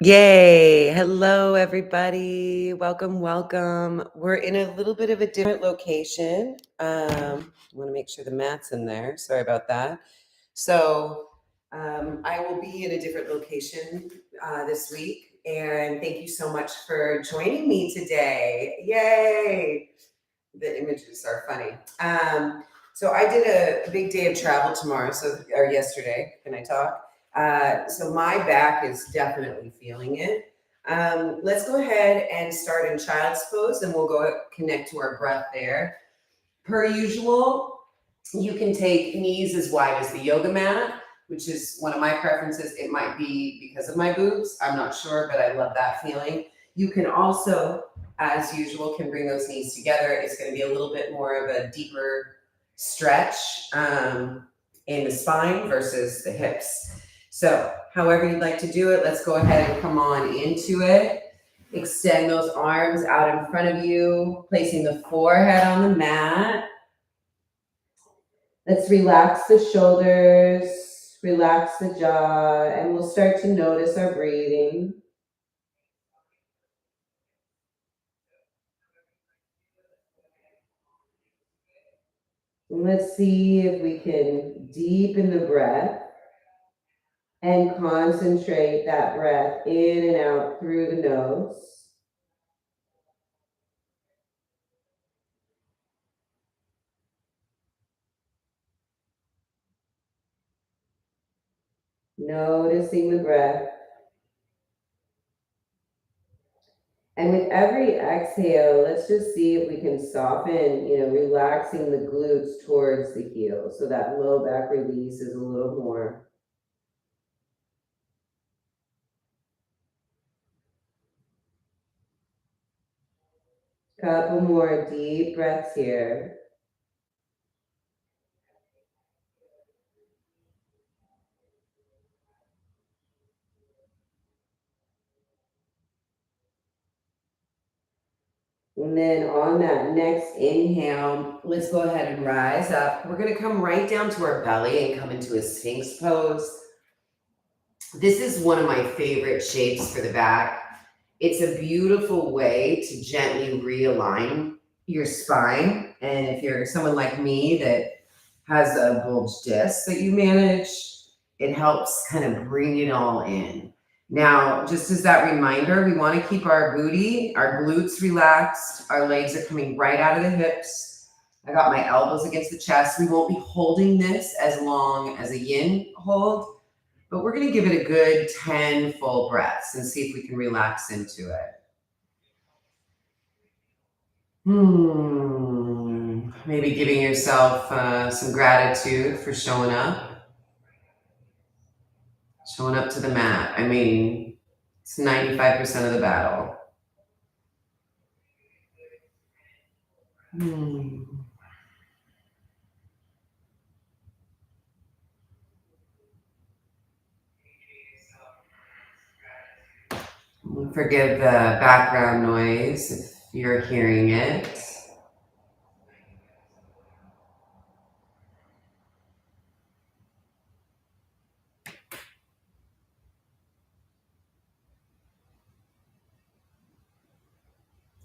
Yay. Hello, everybody. Welcome, welcome. We're in a little bit of a different location. I want to make sure the mat's in there. Sorry about that. So, I will be in a different location this week. And thank you so much for joining me today. Yay. The images are funny. So I did a big day of travel tomorrow, or yesterday. Can I talk? So my back is definitely feeling it. Let's go ahead and start in child's pose, and we'll go connect to our breath there. Per usual, you can take knees as wide as the yoga mat, which is one of my preferences. It might be because of my boobs. I'm not sure, but I love that feeling. You can also, as usual, can bring those knees together. It's going to be a little bit more of a deeper stretch in the spine versus the hips. So however you'd like to do it, let's go ahead and come on into it. Extend those arms out in front of you, placing the forehead on the mat. Let's relax the shoulders, relax the jaw, and we'll start to notice our breathing. Let's see if we can deepen the breath and concentrate that breath in and out through the nose. Noticing the breath. And with every exhale, let's just see if we can soften, relaxing the glutes towards the heel so that low back release is a little more. Couple more deep breaths here. And then on that next inhale, let's go ahead and rise up. We're going to come right down to our belly and come into a Sphinx pose. This is one of my favorite shapes for the back. It's a beautiful way to gently realign your spine. And if you're someone like me that has a bulge disc that you manage, it helps kind of bring it all in. Now, just as that reminder, we want to keep our booty, our glutes relaxed. Our legs are coming right out of the hips. I got my elbows against the chest. We won't be holding this as long as a yin hold, but we're going to give it a good 10 full breaths and see if we can relax into it. Maybe giving yourself some gratitude for showing up to the mat. I mean, it's 95% of the battle. Forgive the background noise if you're hearing it.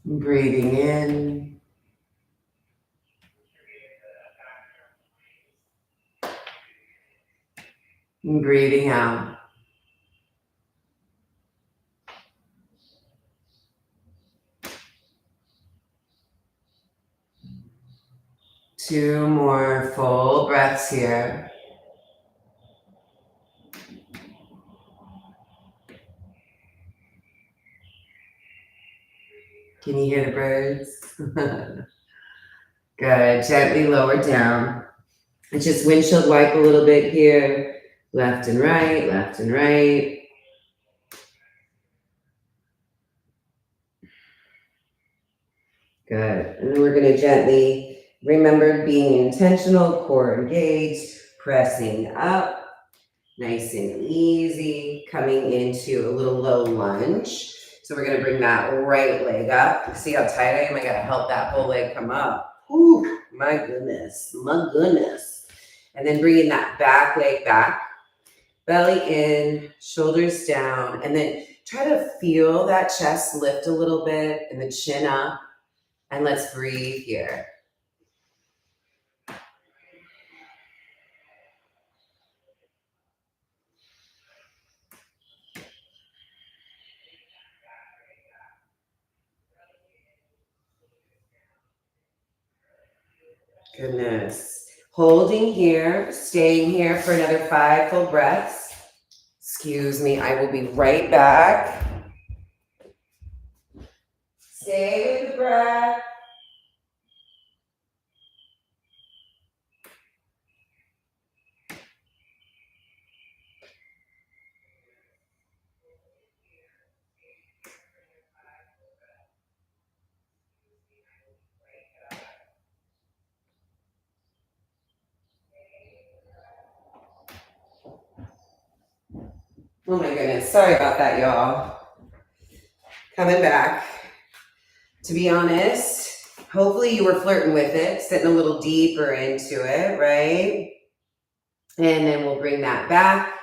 Breathing in. And breathing out. Two more full breaths here. Can you hear the birds? Good. Gently lower down. And just windshield wipe a little bit here. Left and right, left and right. Good. And then we're going to gently remember being intentional, core engaged, pressing up. Nice and easy, coming into a little low lunge. So we're going to bring that right leg up. See how tight I am? I got to help that whole leg come up. Ooh, my goodness. And then bringing that back leg back. Belly in, shoulders down, and then try to feel that chest lift a little bit and the chin up. And let's breathe here. Goodness. Holding here, staying here for another 5 full breaths. Excuse me, I will be right back. Stay with the breath. Oh my goodness, sorry about that, y'all. Coming back. To be honest, hopefully you were flirting with it, sitting a little deeper into it, right? And then we'll bring that back.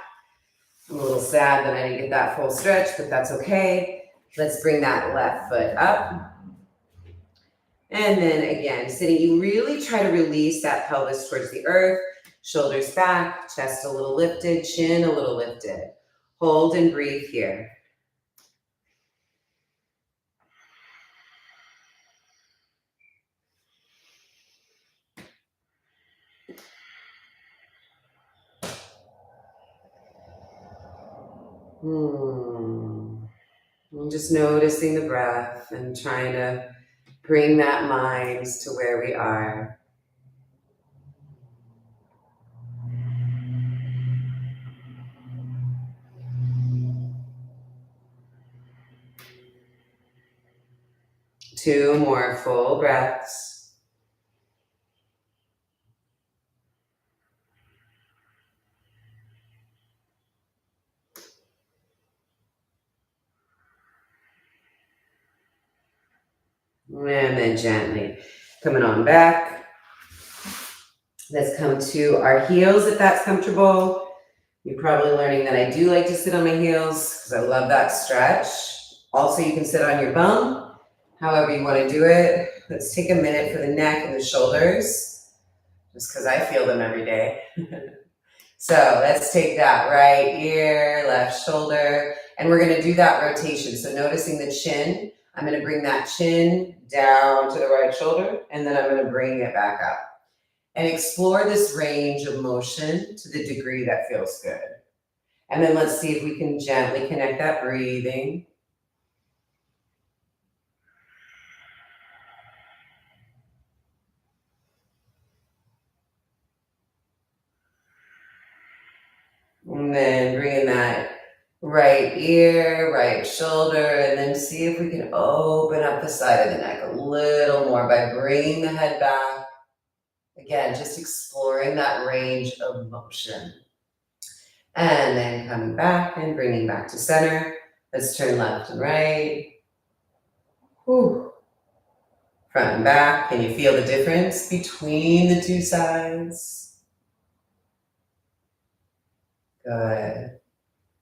I'm a little sad that I didn't get that full stretch, but that's okay. Let's bring that left foot up. And then again, sitting, you really try to release that pelvis towards the earth, shoulders back, chest a little lifted, chin a little lifted. Hold and breathe here. I'm just noticing the breath and trying to bring that mind to where we are. Two more full breaths. And then gently coming on back. Let's come to our heels if that's comfortable. You're probably learning that I do like to sit on my heels because I love that stretch. Also, you can sit on your bum, however you want to do it. Let's take a minute for the neck and the shoulders, just because I feel them every day. So let's take that right ear, left shoulder, and we're going to do that rotation. So noticing the chin, I'm going to bring that chin down to the right shoulder, and then I'm going to bring it back up. And explore this range of motion to the degree that feels good. And then let's see if we can gently connect that breathing. And then bringing that right ear, right shoulder, and then see if we can open up the side of the neck a little more by bringing the head back. Again, just exploring that range of motion. And then coming back and bringing back to center. Let's turn left and right. Whew. Front and back. Can you feel the difference between the two sides? Good.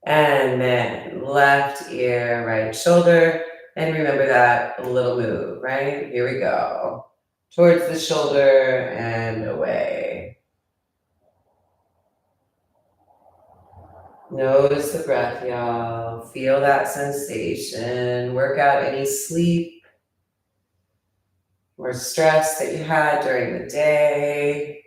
And then left ear, right shoulder. And remember that little move, right? Here we go. Towards the shoulder and away. Notice the breath, y'all. Feel that sensation. Work out any sleep or stress that you had during the day.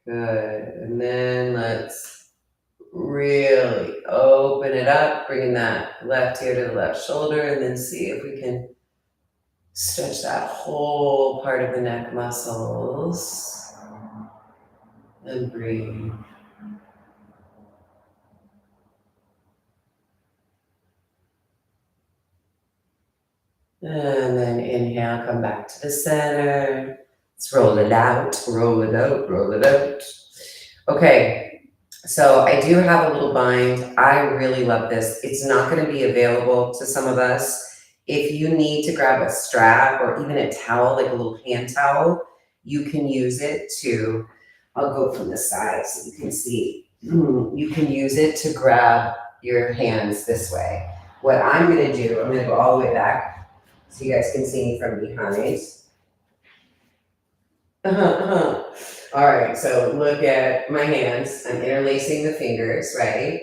Good. And then let's really open it up, bringing that left ear to the left shoulder, and then see if we can stretch that whole part of the neck muscles. And breathe. And then inhale, come back to the center. Let's roll it out, roll it out, roll it out. Okay, so I do have a little bind. I really love this. It's not going to be available to some of us If you need to grab a strap or even a towel, like a little hand towel, you can use it to, I'll go from the side so you can see. You can use it to grab your hands this way. What I'm gonna do, I'm gonna go all the way back so you guys can see me from behind. All right, so look at my hands. I'm interlacing the fingers, right?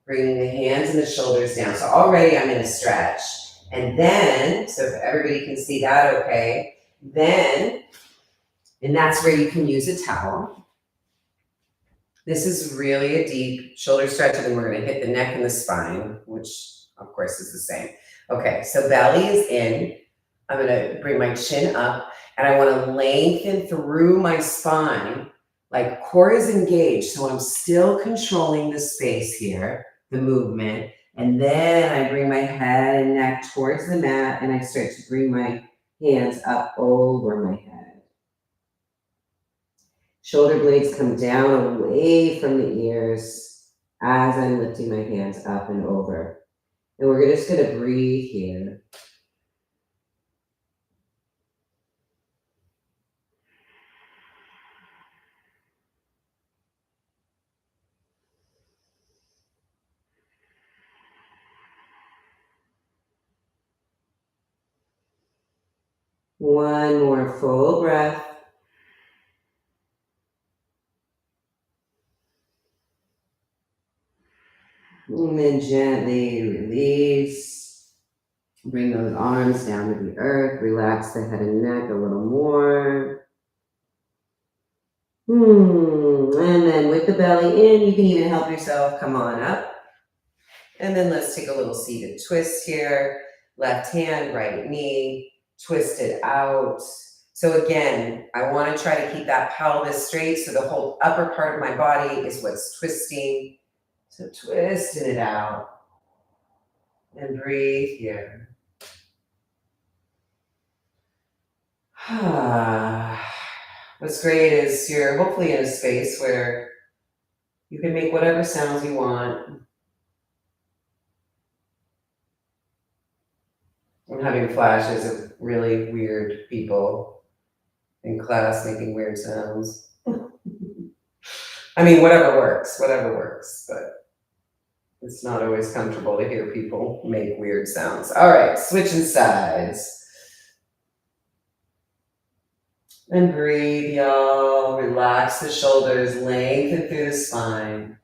Bringing the hands and the shoulders down. So already I'm in a stretch. And then, so if everybody can see that okay, then, and that's where you can use a towel. This is really a deep shoulder stretch, and then we're gonna hit the neck and the spine, which of course is the same. Okay, so belly is in. I'm gonna bring my chin up, and I wanna lengthen through my spine, like core is engaged, so I'm still controlling the space here, the movement. And then I bring my head and neck towards the mat, and I start to bring my hands up over my head. Shoulder blades come down away from the ears as I'm lifting my hands up and over. And we're just gonna breathe here. One more full breath. And then gently release. Bring those arms down to the earth. Relax the head and neck a little more. And then with the belly in, you can even help yourself come on up. And then let's take a little seated twist here. Left hand, right knee, twist it out. So again, I want to try to keep that pelvis straight so the whole upper part of my body is what's twisting. So twisting it out. And breathe here. What's great is you're hopefully in a space where you can make whatever sounds you want. I'm having flashes of really weird people in class making weird sounds. I mean, whatever works, but it's not always comfortable to hear people make weird sounds. All right, switching sides. And breathe, y'all. Relax the shoulders, lengthen through the spine.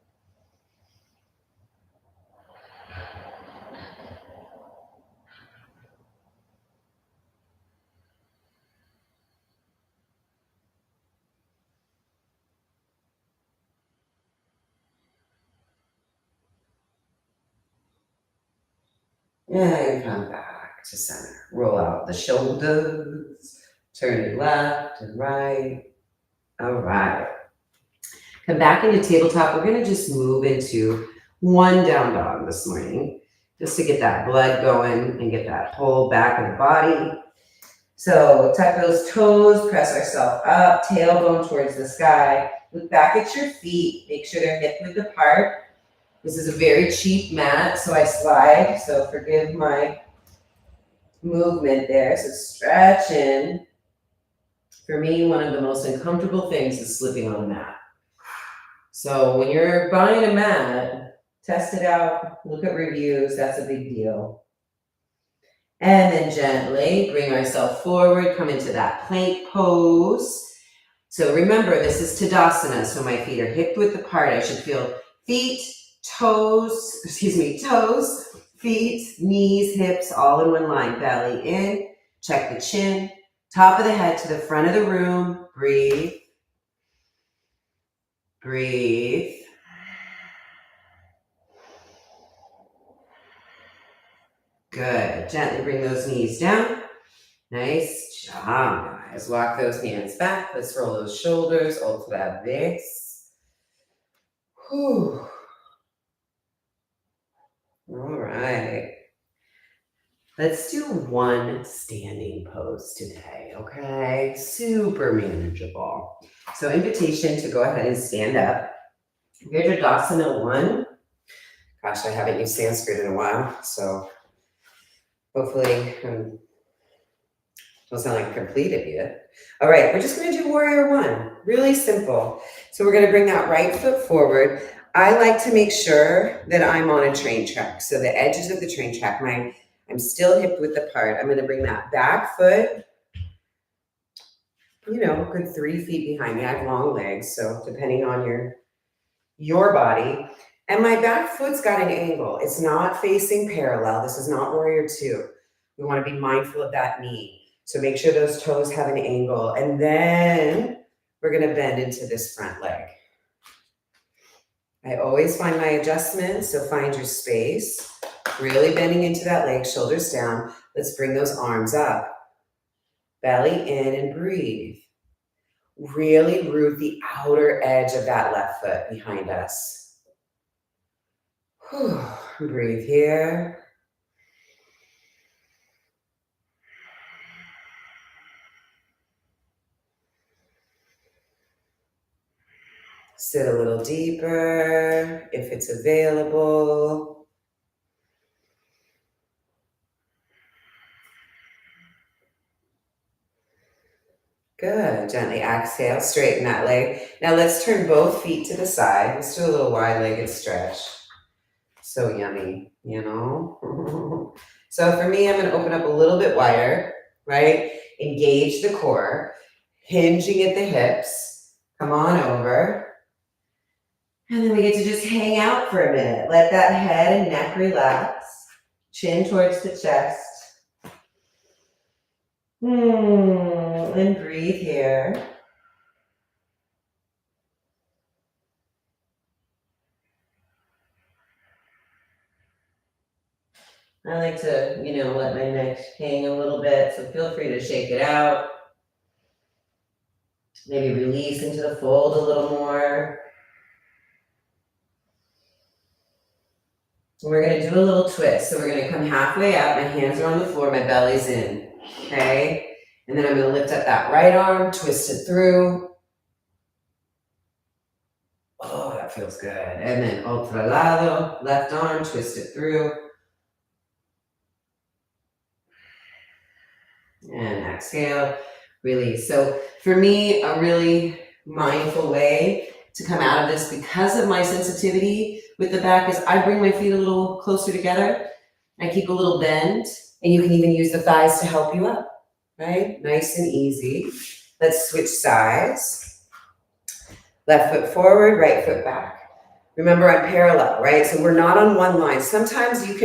And come back to center. Roll out the shoulders. Turn it left and right. All right. Come back into tabletop. We're going to just move into one down dog this morning, just to get that blood going and get that whole back of the body. So tuck those toes, press ourselves up, tailbone towards the sky. Look back at your feet. Make sure they're hip width apart. This is a very cheap mat, so I slide. So forgive my movement there. So stretching. For me, one of the most uncomfortable things is slipping on a mat. So when you're buying a mat, test it out, look at reviews, that's a big deal. And then gently bring ourselves forward, come into that plank pose. So remember, this is Tadasana, so my feet are hip width apart. I should feel toes, feet, knees, hips, all in one line. Belly in, check the chin, top of the head to the front of the room. Breathe. Breathe. Good. Gently bring those knees down. Nice job, guys. Walk those hands back. Let's roll those shoulders. Otra vez. Whew. All right. Let's do one standing pose today, okay? Super manageable. So invitation to go ahead and stand up. Virabhadrasana 1. Gosh, I haven't used Sanskrit in a while, so Hopefully, don't sound like a complete idiot. All right, we're just gonna do warrior one, really simple. So we're gonna bring that right foot forward. I like to make sure that I'm on a train track. So the edges of the train track, I'm still hip width apart. I'm gonna bring that back foot, good 3 feet behind me. I have long legs, so depending on your body. And my back foot's got an angle. It's not facing parallel. This is not warrior two. We want to be mindful of that knee. So make sure those toes have an angle. And then we're going to bend into this front leg. I always find my adjustment, so find your space. Really bending into that leg, shoulders down. Let's bring those arms up. Belly in and breathe. Really root the outer edge of that left foot behind us. Whew. Breathe here. Sit a little deeper if it's available. Good. Gently exhale, straighten that leg. Now let's turn both feet to the side. Let's do a little wide-legged stretch. So yummy, So for me, I'm going to open up a little bit wider, right? Engage the core, hinging at the hips. Come on over. And then we get to just hang out for a minute. Let that head and neck relax. Chin towards the chest. And breathe here. I like to, let my neck hang a little bit, so feel free to shake it out. Maybe release into the fold a little more. And we're gonna do a little twist. So we're gonna come halfway up, my hands are on the floor, my belly's in, okay? And then I'm gonna lift up that right arm, twist it through. Oh, that feels good. And then otro lado, left arm, twist it through. And exhale, release. So for me, a really mindful way to come out of this, because of my sensitivity with the back, is I bring my feet a little closer together. I keep a little bend, and you can even use the thighs to help you up, right? Nice and easy. Let's switch sides. Left foot forward, right foot back. Remember, I'm parallel, right? So we're not on one line. Sometimes you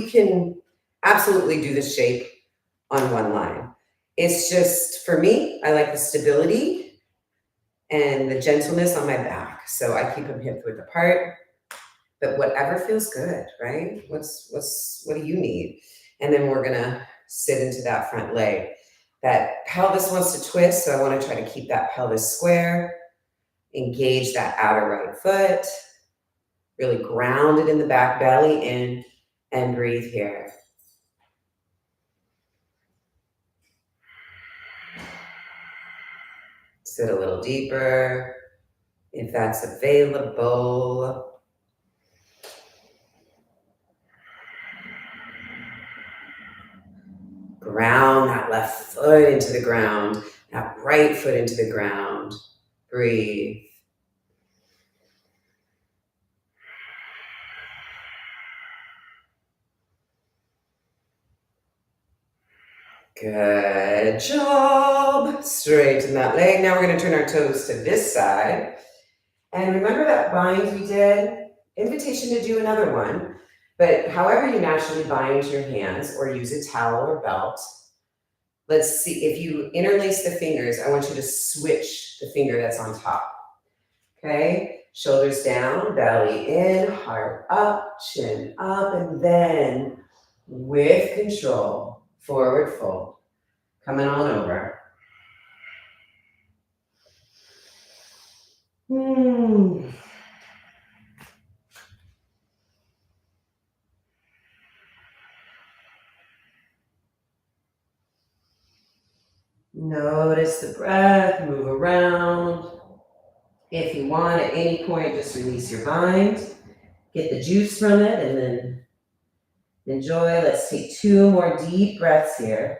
can absolutely do this shape on one line. It's just, for me, I like the stability and the gentleness on my back. So I keep them hip width apart, but whatever feels good, right? What do you need? And then we're gonna sit into that front leg. That pelvis wants to twist, so I wanna try to keep that pelvis square. Engage that outer right foot. Really ground it in the back, belly in, and breathe here. Sit a little deeper, if that's available. Ground that left foot into the ground, that right foot into the ground. Breathe. Good job. Straighten that leg. Now we're going to turn our toes to this side. And remember that bind we did? Invitation to do another one. But however you naturally bind your hands or use a towel or belt, let's see, if you interlace the fingers, I want you to switch the finger that's on top. Okay? Shoulders down, belly in, heart up, chin up, and then with control, forward fold. Coming on over. Notice the breath, move around. If you want, at any point, just release your bind. Get the juice from it, and then Enjoy. Let's take 2 more deep breaths here.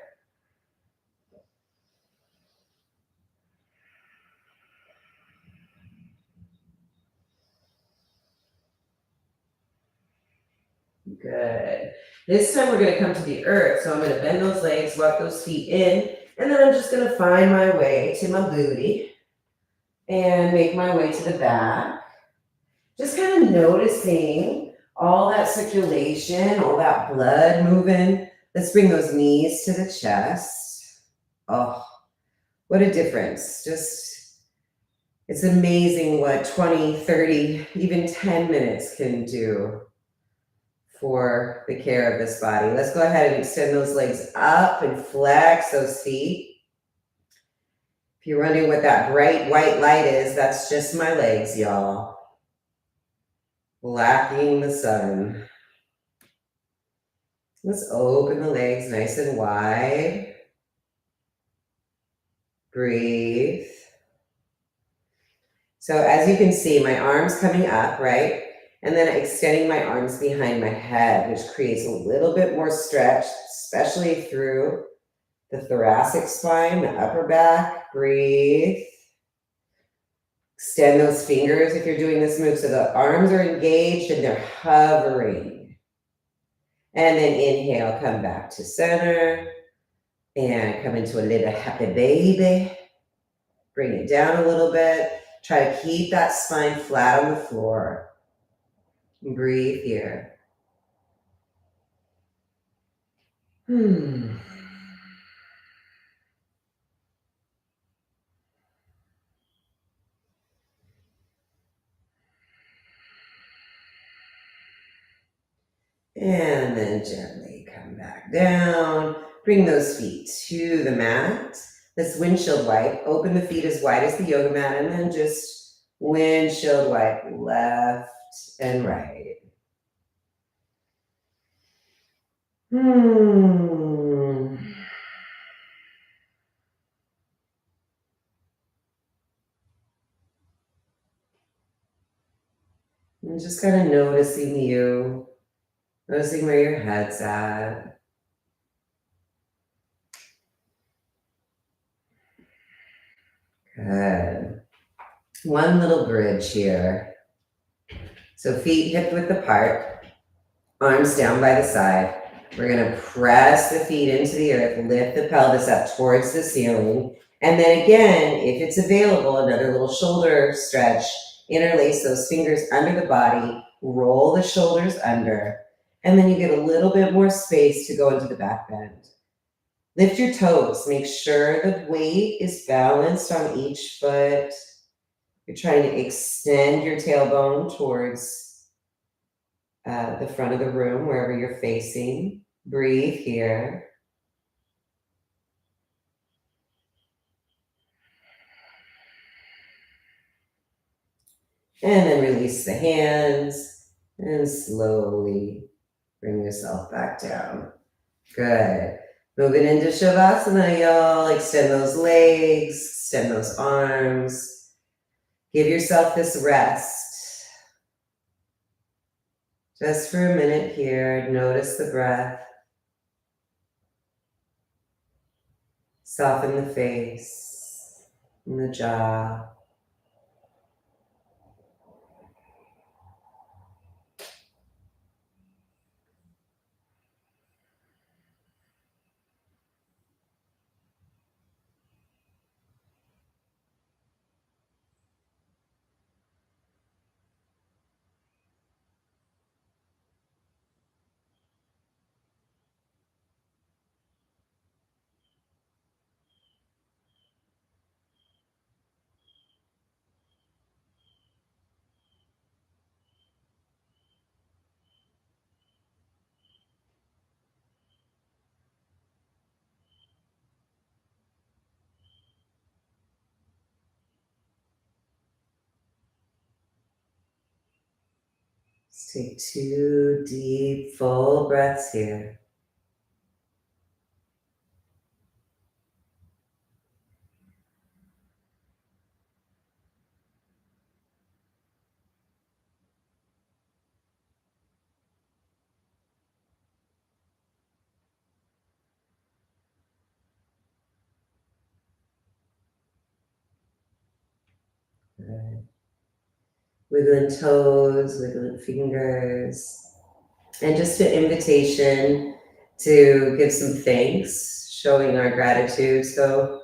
Good. This time we're going to come to the earth. So I'm going to bend those legs, walk those feet in, and then I'm just going to find my way to my booty and make my way to the back. Just kind of noticing all that circulation, all that blood moving. Let's bring those knees to the chest. Oh, what a difference. It's amazing what 20, 30, even 10 minutes can do for the care of this body. Let's go ahead and extend those legs up and flex those feet. If you're wondering what that bright white light is, that's just my legs, y'all. Blacking the sun. Let's open the legs nice and wide. Breathe. So as you can see, my arms coming up, right? And then extending my arms behind my head, which creates a little bit more stretch, especially through the thoracic spine, the upper back. Breathe. Extend those fingers if you're doing this move so the arms are engaged and they're hovering. And then inhale, come back to center and come into a little happy baby. Bring it down a little bit. Try to keep that spine flat on the floor. Breathe here. And then gently come back down. Bring those feet to the mat. Let's windshield wipe. Open the feet as wide as the yoga mat and then just windshield wipe left and right. And just kind of noticing you, noticing where your head's at. Good. One little bridge here. So feet hip width apart, arms down by the side. We're going to press the feet into the earth, lift the pelvis up towards the ceiling. And then again, if it's available, another little shoulder stretch. Interlace those fingers under the body, roll the shoulders under, and then you get a little bit more space to go into the back bend. Lift your toes. Make sure the weight is balanced on each foot. You're trying to extend your tailbone towards the front of the room, wherever you're facing. Breathe here. And then release the hands and slowly bring yourself back down. Good. Moving into Shavasana, y'all. Extend those legs, extend those arms. Give yourself this rest. Just for a minute here, notice the breath. Soften the face and the jaw. Let's take 2 deep, full breaths here. Good. Wiggling toes, wiggling fingers. And just an invitation to give some thanks, showing our gratitude. So,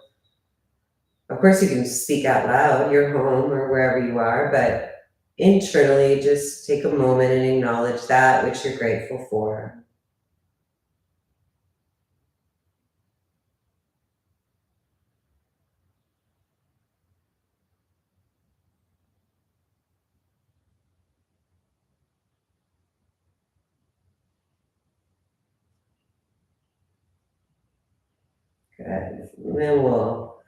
of course, you can speak out loud, your home or wherever you are, but internally, just take a moment and acknowledge that which you're grateful for. Good. And then we'll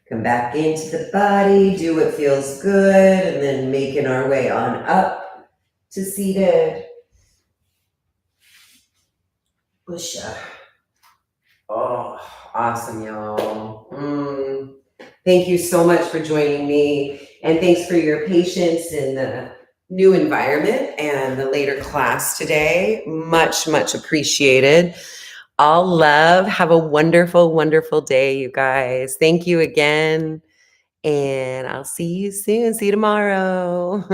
come back into the body, do what feels good, and then making our way on up to seated. Usha. Oh, awesome, y'all. Thank you so much for joining me. And thanks for your patience in the new environment and the later class today. Much, much appreciated. All love. Have a wonderful, wonderful day, you guys. Thank you again. And I'll see you soon. See you tomorrow.